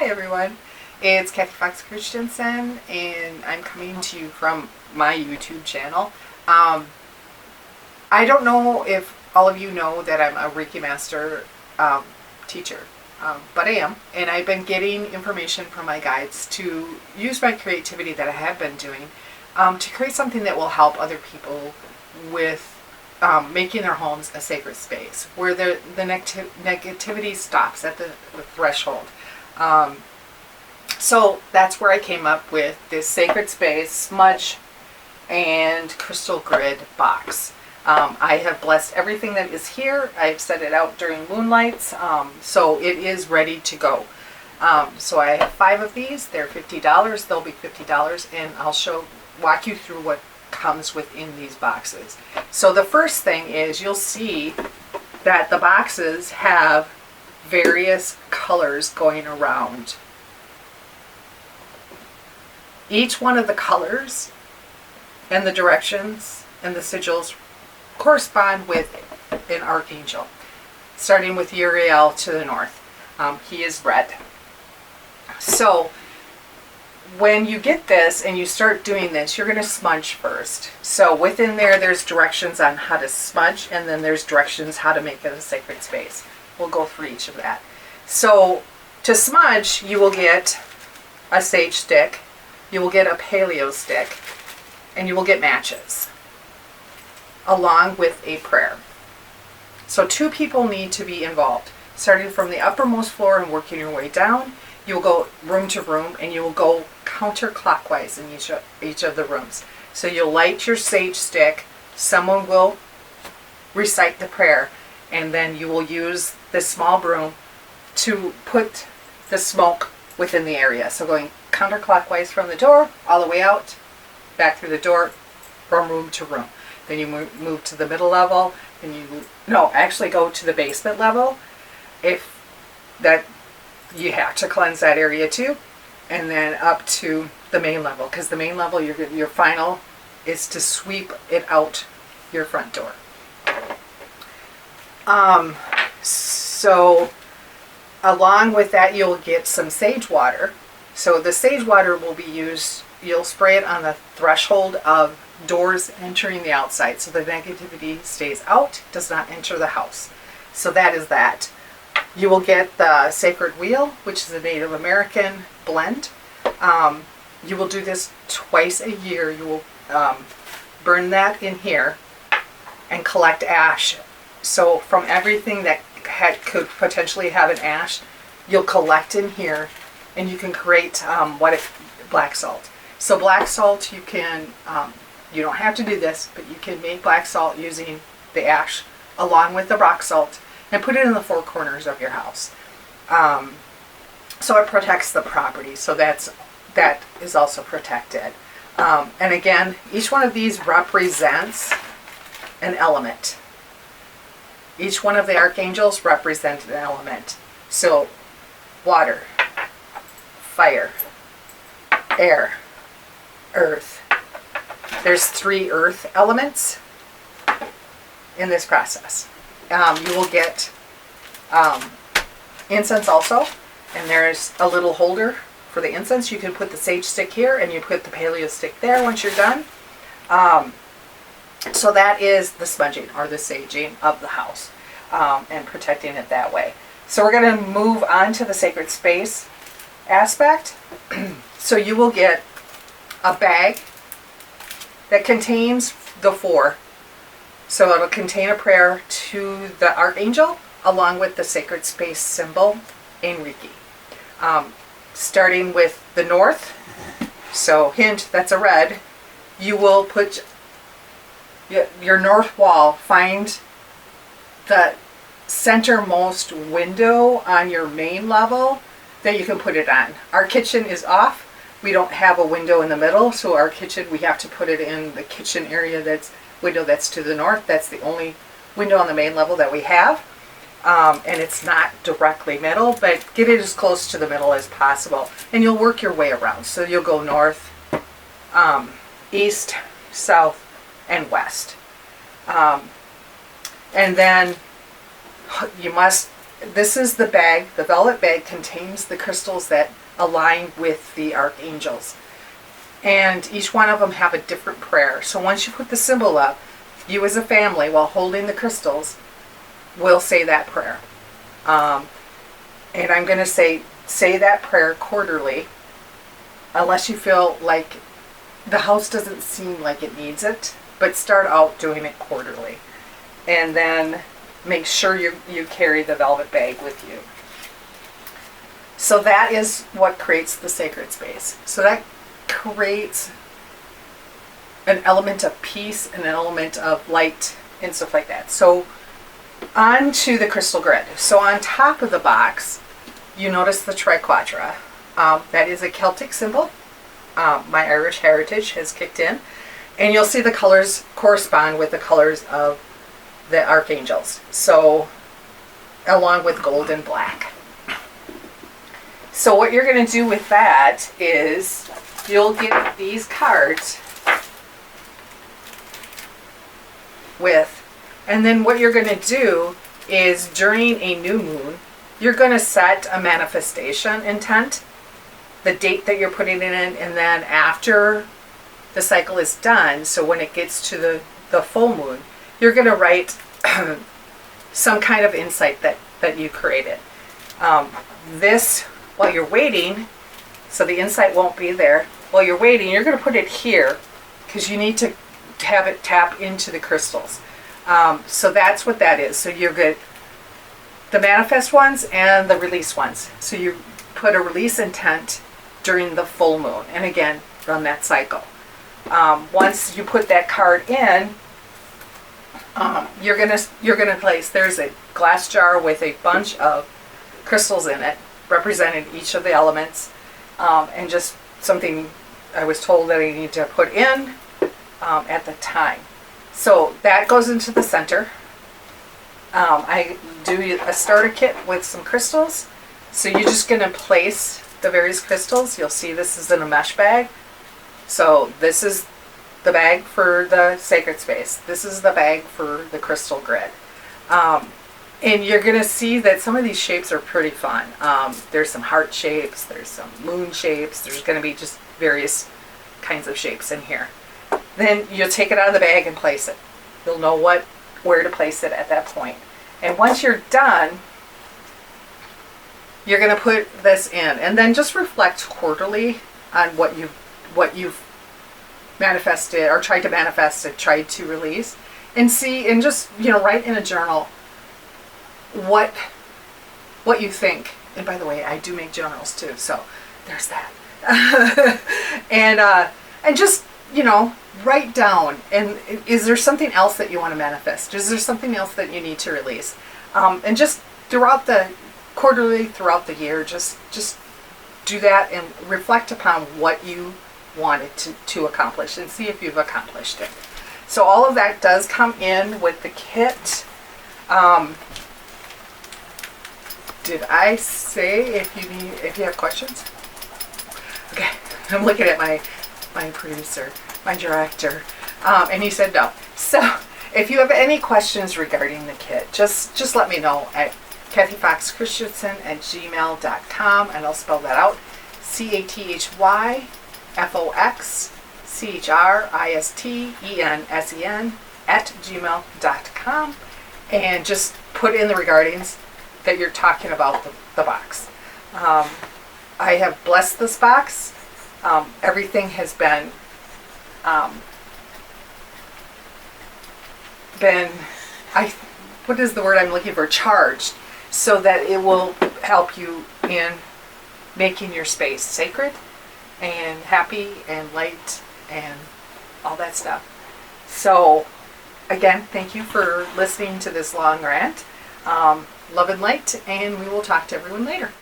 Hi everyone, it's Kathy Fox-Christensen and I'm coming to you from my YouTube channel. I don't know if all of you know that I'm a Reiki Master teacher, but I am, and I've been getting information from my guides to use my creativity that I have been doing to create something that will help other people with making their homes a sacred space where the negativity stops at the threshold. So that's where I came up with this sacred space smudge and crystal grid box. I have blessed everything that is here. I've set it out during moonlights, so it is ready to go. So I have 5 of these. They're $50. They'll be $50, and I'll walk you through what comes within these boxes. So the first thing is you'll see that the boxes have various colors going around. Each one of the colors and the directions and the sigils correspond with an archangel, starting with Uriel to the north. He is red. So when you get this and you start doing this, you're going to smudge first. So within there's directions on how to smudge, and then there's directions how to make it a sacred space. We'll go through each of that. So to smudge, you will get a sage stick, you will get a paleo stick, and you will get matches, along with a prayer. So 2 people need to be involved. Starting from the uppermost floor and working your way down, you will go room to room, and you will go counterclockwise in each of the rooms. So you'll light your sage stick, someone will recite the prayer, and then you will use this small broom to put the smoke within the area. So going counterclockwise from the door, all the way out, back through the door, from room to room. Then you move to the middle level, and actually go to the basement level. If that, you have to cleanse that area too, and then up to the main level, because the main level, your final is to sweep it out your front door. So along with that, you'll get some sage water. So the sage water will be used, you'll spray it on the threshold of doors entering the outside, so the negativity stays out, does not enter the house. So that is that. You will get the sacred wheel, which is a Native American blend. You will do this twice a year. You will burn that in here and collect ash. So from everything that could potentially have an ash, you'll collect in here, and you can create black salt. So black salt, you can, you don't have to do this, but you can make black salt using the ash along with the rock salt and put it in the 4 corners of your house. So it protects the property. So that is also protected. And again, each one of these represents an element. Each one of the archangels represent an element. So water, fire, air, earth. There's 3 earth elements in this process. You will get incense also, and there's a little holder for the incense. You can put the sage stick here, and you put the paleo stick there once you're done. So that is the smudging or the saging of the house, and protecting it that way. So we're going to move on to the sacred space aspect. So you will get a bag that contains the 4. So it'll contain a prayer to the archangel along with the sacred space symbol in Reiki. Starting with the north, so hint, that's a red, you will put your north wall, find the centermost window on your main level that you can put it on. Our kitchen is off. We don't have a window in the middle, so our kitchen, we have to put it in the kitchen area window that's to the north. That's the only window on the main level that we have. And it's not directly middle, but get it as close to the middle as possible. And you'll work your way around. So you'll go north, east, south, and west. And then you must this is the bag. The velvet bag contains the crystals that align with the archangels. And each one of them have a different prayer. So once you put the symbol up, you as a family, while holding the crystals, will say that prayer. And I'm going to say that prayer quarterly, unless you feel like the house doesn't seem like it needs it, but start out doing it quarterly. And then make sure you carry the velvet bag with you. So that is what creates the sacred space. So that creates an element of peace and an element of light and stuff like that. So on to the crystal grid. So on top of the box, you notice the triquadra. That is a Celtic symbol. My Irish heritage has kicked in. And you'll see the colors correspond with the colors of the archangels. So along with gold and black. So what you're going to do with that is you'll get these cards and then what you're going to do is during a new moon, you're going to set a manifestation intent, the date that you're putting it in, and then after the cycle is done, so when it gets to the full moon, you're going to write some kind of insight that you created. This, while you're waiting, so the insight won't be there. While you're waiting, you're going to put it here because you need to have it tap into the crystals. So that's what that is. So you're good. The manifest ones and the release ones. So you put a release intent during the full moon. And again, run that cycle. Once you put that card in, you're gonna place, there's a glass jar with a bunch of crystals in it, representing each of the elements, and just something I was told that I need to put in at the time. So that goes into the center. I do a starter kit with some crystals. So you're just going to place the various crystals. You'll see this is in a mesh bag. So this is the bag for the sacred space. This is the bag for the crystal grid. And you're going to see that some of these shapes are pretty fun. There's some heart shapes. There's some moon shapes. There's going to be just various kinds of shapes in here. Then you'll take it out of the bag and place it. You'll know where to place it at that point. And once you're done, you're going to put this in, and then just reflect quarterly on what you've manifested or tried to manifest and tried to release, and see, and just write in a journal what you think. And by the way, I do make journals too, so there's that. And just write down, and is there something else that you want to manifest? Is there something else that you need to release? And just throughout the quarterly, throughout the year, just do that and reflect upon what you wanted to accomplish and see if you've accomplished it. So all of that does come in with the kit. Did I say if you have questions? Okay, I'm looking at my producer, my director, and he said no. So if you have any questions regarding the kit, just let me know at kathyfoxchristensen@gmail.com, and I'll spell that out, CathyFoxChristensen@gmail.com, and just put in the regardings that you're talking about the box. I have blessed this box. Everything has been what is the word I'm looking for? Charged, so that it will help you in making your space sacred and happy and light and all that stuff. So again, thank you for listening to this long rant. Love and light, and we will talk to everyone later.